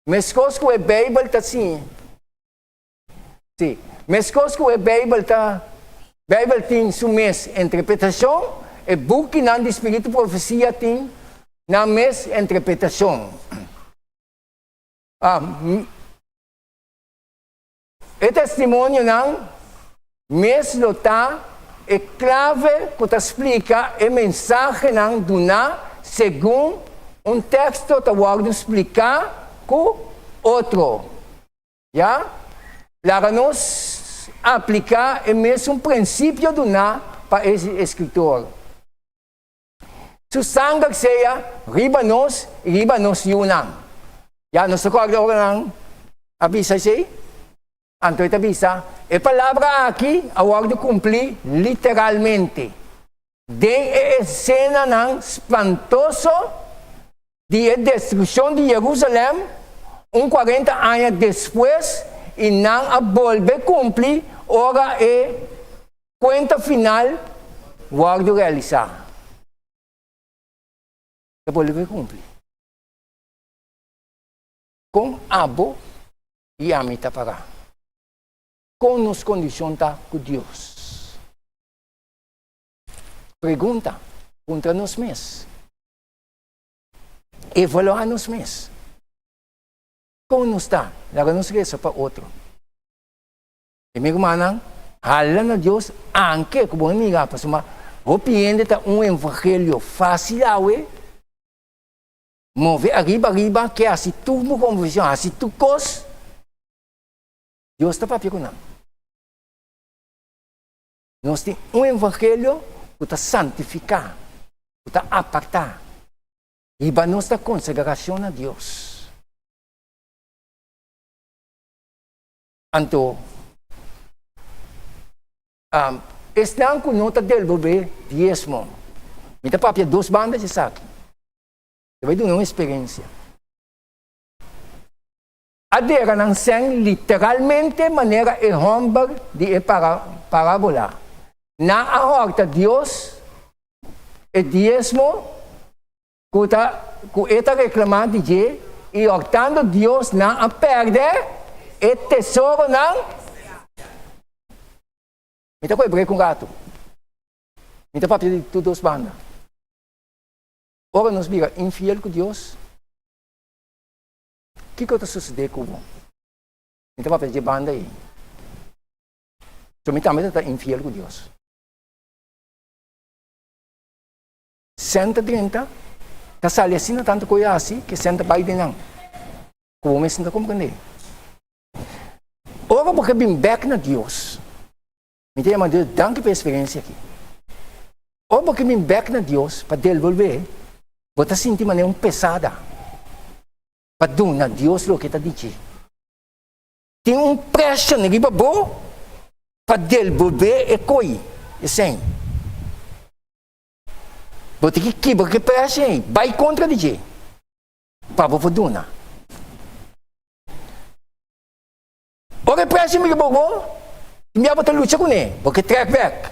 mas coisas que a Bíblia está assim. Sim, mas coisas que a Bíblia está. Bíblia tem sua mesma interpretação, e o book de Espírito de Profecia tem na mesma interpretação. O testemunho não, mesmo está, é clave para explicar a mensagem não do segundo um texto que vai explicar com outro. Já? Para nós aplicar o mesmo princípio do para esse escritor. Se o sangue seja riba-nos yunang. Já, nós agora avisa siya. Anto ita avisa, a palavra aqui, awag de cumprir literalmente. De a cena ng espantoso de destruição de Jerusalém, 40 anos depois, e não a volve cumprir, ora é conta final, wag de realizar. A volve cumprir. Com abo e amita para. Com nos condições com Deus. Pergunta contra nós mesmos. Evaluar nós mesmos. Como nos está? Lara nos reza para outro. E meu irmão, hala na Deus, anche, como amiga, para suma, opiende ta evangelho fácil, move arriba, que assim tu mo conversão, assim tu cos, Deus está para pico não. Nós temos evangelho para santificar, para apartar, e para nossa consagração a Deus. Então, estão com nota devolver diezmo. Me dá para duas bandas de saco. Eu vou dar uma experiência. Adera não são literalmente maneira erromba de parábola. Na horta Deus e diezmo que está reclamando de e hortando Deus não a perder e tesouro não. Me dá para abrir com gato. Me dá para pedir tudo as bandas. Ora nos vira infiel com Deus. O que está sucedendo com você? Me dá para pedir banda aí. So, me também está infiel com Deus. 130, está sali assim tanto coisa assim que senta vai de não. Como me sinto compreender. Ora porque bem back na Deus. Me chama Deus, danke pela experiência aqui. Ora porque bem back na Deus para devolver, você sentir maneira pesada. Para dar Deus o que está dizendo. Tem pressão aqui para bom para devolver e coi, assim. Você que quebra que pressão, vai contra dizer. Para você dar. Ora pressão me bom. Me abota luta com ele, porque track back.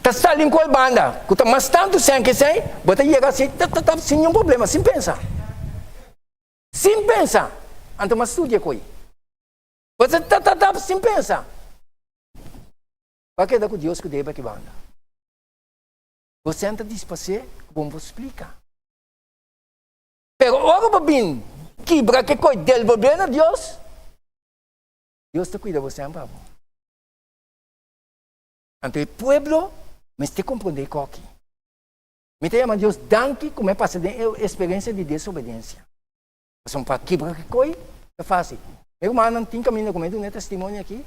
Tá saindo com a banda, que tá mais tanto sem que sem, bota chega assim, tá sem nenhum problema, sem pensar. Sem pensar. Então mas estudia coi. Você tá sem pensar. Para que dá com Deus que deve que banda? Você entra despacer, como você explica. Pero ora para bem, quebra que coi devolver a Deus. Deus te cuida você para você. Então, o povo, mas te compreender aqui. Me chama Deus, danke, como é passar a experiência de desobediência. Mas para quebrar que coi, é fácil. Meu irmão, não tem caminho como é testemunho aqui.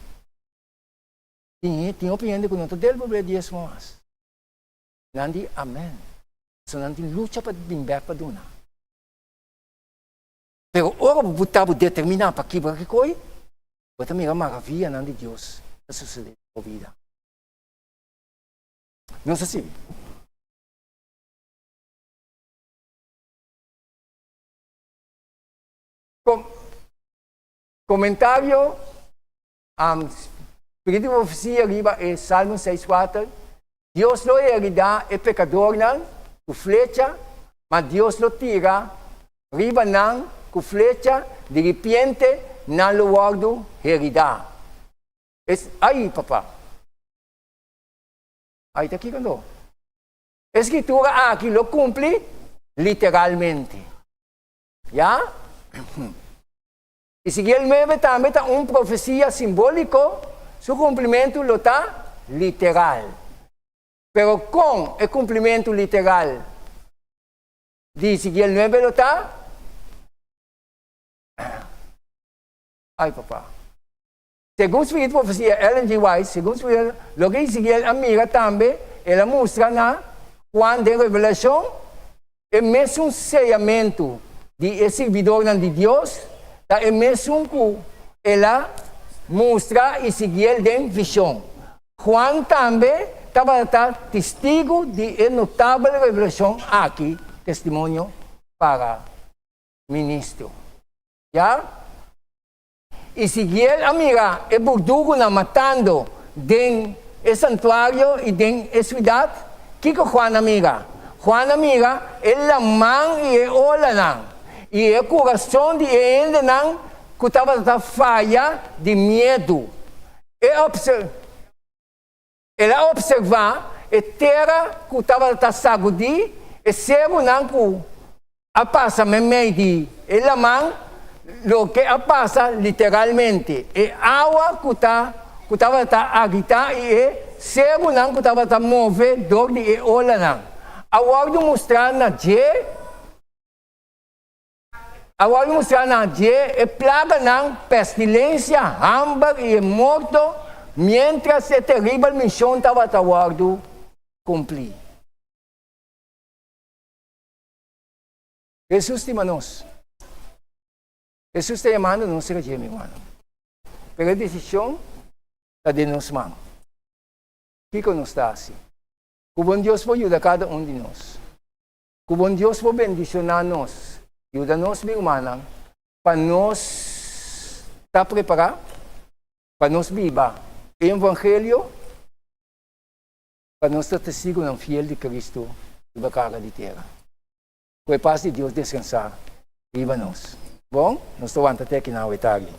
Tem opinião de que não estou devolvendo 10 moas. Não diz amém. So, não tem luta para bimber para duna. Pero ora botamos determinar para que vai coi, bota mira maravilha não de Deus a suceder na vida. Não é assim? Comentário, Espírito de Profecia, arriba é Salmo 6:4. Deus lo herida é pecador não, com flecha, mas Deus lo tira, arriba não, com flecha, de repente, não lo guardo herida. Aí, papá. Aí está aqui quando. A escritura aqui lo cumpre literalmente. Já? Ezequiel 9 também está uma profecia simbólica, seu cumprimento lo está literal. Pero com o cumprimento literal de Ezequiel 9 lo está? Ai, papá. Segundo o Espírito de Profecia, Ellen G. White, segundo o Espírito, lo que Ezequiel amiga também, ela mostra na Juan de Revelação, é mesmo um sellamento de servidor de Deus, é mesmo que ela mostra Ezequiel de visão. Juan também estava testigo de notável revelação aqui, testemunho para ministro. Já? Ezequiel, amiga, é burdugo na matando den o santuário e den a cidade. Que Juan, amiga? Juan, amiga, é a mão e a olha não. E o coração de ele não, que estava na falha de medo. Ela observa a terra que estava a sacudir, e cego não que a passa no meio de ela mão, lo que passa literalmente. E água que estava a agitar e cego não que estava a mover dor de olha não. Agora mostrar na é plaga não, pestilência, hambre e morto, mientras a terrível missão estava a cumprir. Jesus te manos. Jesus está chamando não se regime, irmão. Pero a decisão está de nos mãos. O que nos está assim? Que bom Deus vai ajudar cada um de nós. Que bom Deus vai bendicionar nós. Ajuda-nos, meu irmão, para nós estar preparados, para nós viver o Evangelho, para nós ser testigo não fiel de Cristo sobre a carga de terra. Com a paz de Deus descansar, viva nós. Bom, nós estamos até aqui na tarde.